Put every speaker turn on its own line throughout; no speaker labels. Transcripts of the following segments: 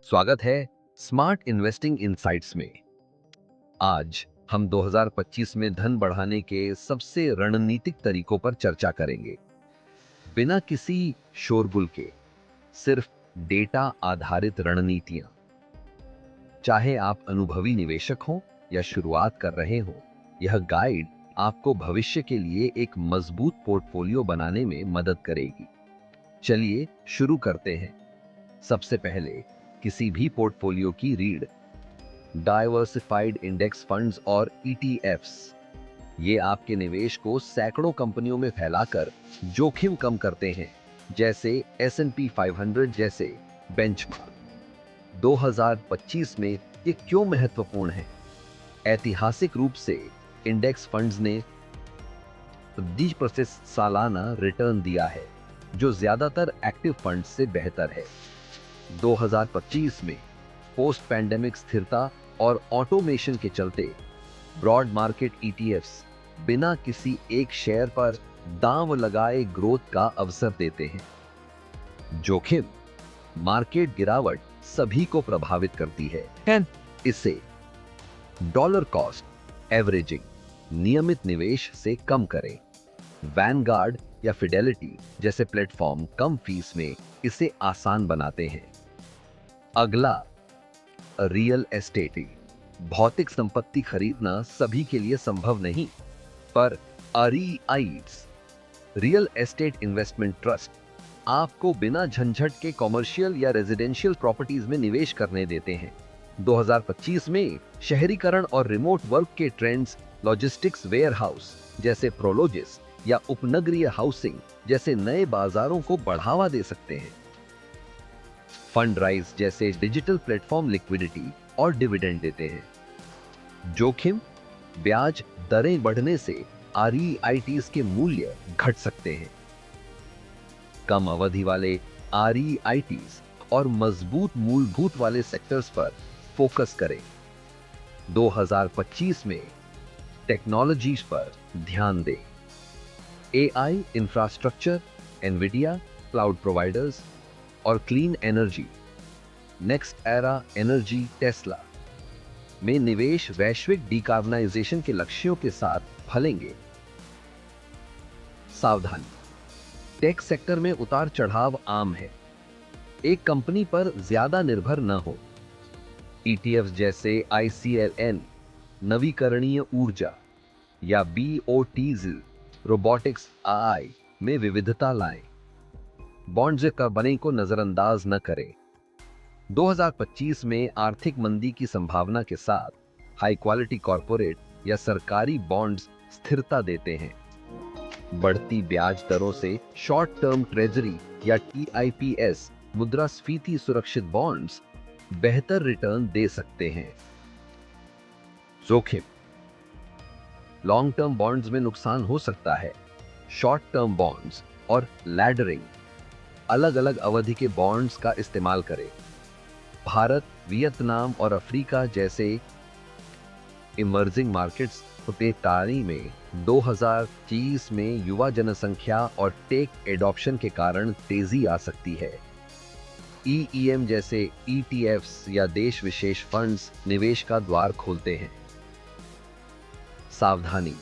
स्वागत है smart investing insights में। आज हम 2025 में धन बढ़ाने के सबसे रणनीतिक तरीकों पर चर्चा करेंगे, बिना किसी शोरगुल के। सिर्फ डेटा आधारित रणनीतियां। चाहे आप अनुभवी निवेशक हो या शुरुआत कर रहे हो, यह गाइड आपको भविष्य के लिए एक मजबूत पोर्टफोलियो बनाने में मदद करेगी। चलिए शुरू करते हैं। सबसे पहले, किसी भी पोर्टफोलियो की रीढ़ डाइवर्सिफाइड इंडेक्स फंड्स और ईटीएफ्स। ये आपके निवेश को सैकड़ों कंपनियों में फैलाकर जोखिम कम करते हैं, जैसे S&P 500 जैसे बेंचमार्क। 2025 में ये क्यों महत्वपूर्ण है? ऐतिहासिक रूप से इंडेक्स फंड्स ने 10% सालाना रिटर्न दिया है, जो ज्यादातर एक्टिव फंड्स से बेहतर है। 2025 में पोस्ट पैंडेमिक स्थिरता और ऑटोमेशन के चलते ब्रॉड मार्केट ईटीएफ्स बिना किसी एक शेयर पर दांव लगाए ग्रोथ का अवसर देते हैं। जोखिम, मार्केट गिरावट सभी को प्रभावित करती है। इसे डॉलर कॉस्ट एवरेजिंग नियमित निवेश से कम करें। वैनगार्ड या फिडेलिटी जैसे प्लेटफॉर्म कम फीस में इसे आसान बनाते हैं। अगला, रियल एस्टेट। भौतिक संपत्ति खरीदना सभी के लिए संभव नहीं, पर REITs real estate investment trust आपको बिना झंझट के कॉमर्शियल या रेजिडेंशियल प्रॉपर्टीज में निवेश करने देते हैं। 2025 में शहरीकरण और रिमोट वर्क के ट्रेंड्स लॉजिस्टिक्स वेयरहाउस जैसे प्रोलोजिस या उपनगरीय हाउसिंग जैसे नए बाजारों को बढ़ावा दे सकते हैं। फंड राइज जैसे डिजिटल प्लेटफॉर्म लिक्विडिटी और डिविडेंड देते हैं। जोखिम, ब्याज दरें बढ़ने से REITs के मूल्य घट सकते हैं। कम अवधि वाले REITs और मजबूत मूलभूत वाले सेक्टर्स पर फोकस करें। 2025 में टेक्नोलॉजीज पर ध्यान दें। AI infrastructure, Nvidia, cloud providers और clean energy, next era energy, Tesla में निवेश वैश्विक डिकार्बनाइजेशन के लक्ष्यों के साथ फलेंगे। सावधानी, टेक सेक्टर में उतार चढ़ाव आम है। एक कंपनी पर ज्यादा निर्भर न हो। ETFs जैसे ICLN नवीकरणीय ऊर्जा या BOTs रोबोटिक्स AI में विविधता लाएं। बॉन्ड्स कंपनी को नजरअंदाज न करें। 2025 में आर्थिक मंदी की संभावना के साथ हाई क्वालिटी कॉरपोरेट या सरकारी बॉन्ड्स स्थिरता देते हैं। बढ़ती ब्याज दरों से शॉर्ट टर्म ट्रेजरी या TIPS मुद्रास्फीति सुरक्षित बॉन्ड्स बेहतर रिटर्न दे सकते हैं। जोखिम, लॉन्ग टर्म बॉन्ड्स में नुकसान हो सकता है। शॉर्ट टर्म बॉन्ड्स और लैडरिंग, अलग अलग अवधि के बॉन्ड्स का इस्तेमाल करें। भारत, वियतनाम और अफ्रीका जैसे इमर्जिंग मार्केट्स तारी में 2030 में युवा जनसंख्या और टेक एडॉप्शन के कारण तेजी आ सकती है। EEM जैसे ETFs या देश विशेष फंड्स निवेश का द्वार खोलते हैं। सावधानी,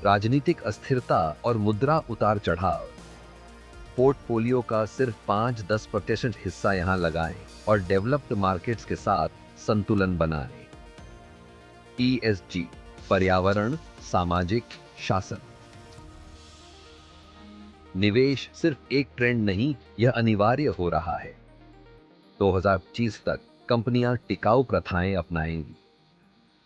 राजनीतिक अस्थिरता और मुद्रा उतार चढ़ाव। पोर्टफोलियो का सिर्फ 5-10% हिस्सा यहां लगाएं और डेवलप्ड मार्केट्स के साथ संतुलन बनाएं। ESG, पर्यावरण, सामाजिक शासन। निवेश सिर्फ एक ट्रेंड नहीं, यह अनिवार्य हो रहा है। 2025 तक कंपनियां टिकाऊ प्रथाएं अपनाएंगी।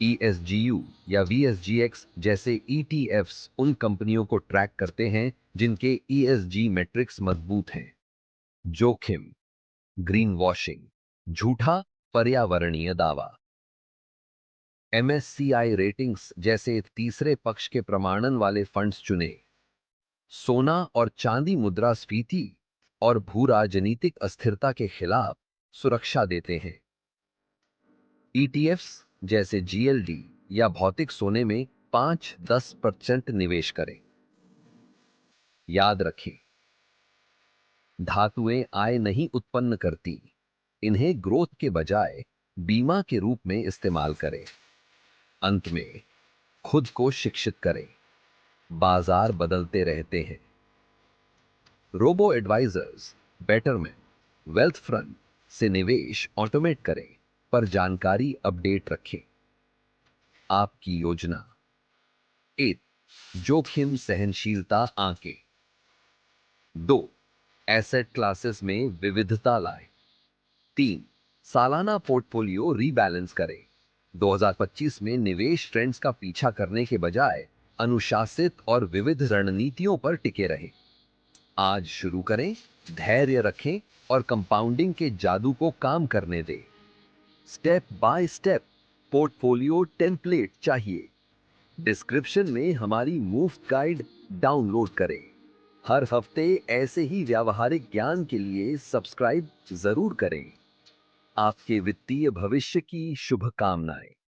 ESGU या VSGX जैसे ETFs उन कंपनियों को ट्रैक करते हैं जिनके ESG मैट्रिक्स मजबूत हैं। जोखिम, ग्रीन वॉशिंग, झूठा पर्यावरणीय दावा। MSCI रेटिंग्स जैसे तीसरे पक्ष के प्रमाणन वाले फंड्स चुने। सोना और चांदी मुद्रास्फीति और भू राजनीतिक अस्थिरता के खिलाफ सुरक्षा देते हैं। ETFs जैसे GLD या भौतिक सोने में 5-10% निवेश करें। याद रखें, धातुएं आय नहीं उत्पन्न करती, इन्हें ग्रोथ के बजाय बीमा के रूप में इस्तेमाल करें। अंत में खुद को शिक्षित करें, बाजार बदलते रहते हैं। Robo advisors, Betterment, Wealthfront से निवेश ऑटोमेट करें, पर जानकारी अपडेट रखें। आपकी योजना। 1, जोखिम सहनशीलता आंकें। 2, एसेट क्लासेस में विविधता लाएं। 3, सालाना पोर्टफोलियो रीबैलेंस करें। 2025 में निवेश ट्रेंड्स का पीछा करने के बजाय अनुशासित और विविध रणनीतियों पर टिके रहें। आज शुरू करें, धैर्य रखें और कंपाउंडिंग के जादू को काम करने दें। Step by step portfolio template चाहिए? डिस्क्रिप्शन में हमारी मुफ्त गाइड डाउनलोड करें। हर हफ्ते ऐसे ही व्यावहारिक ज्ञान के लिए सब्सक्राइब जरूर करें। आपके वित्तीय भविष्य की शुभकामनाएं।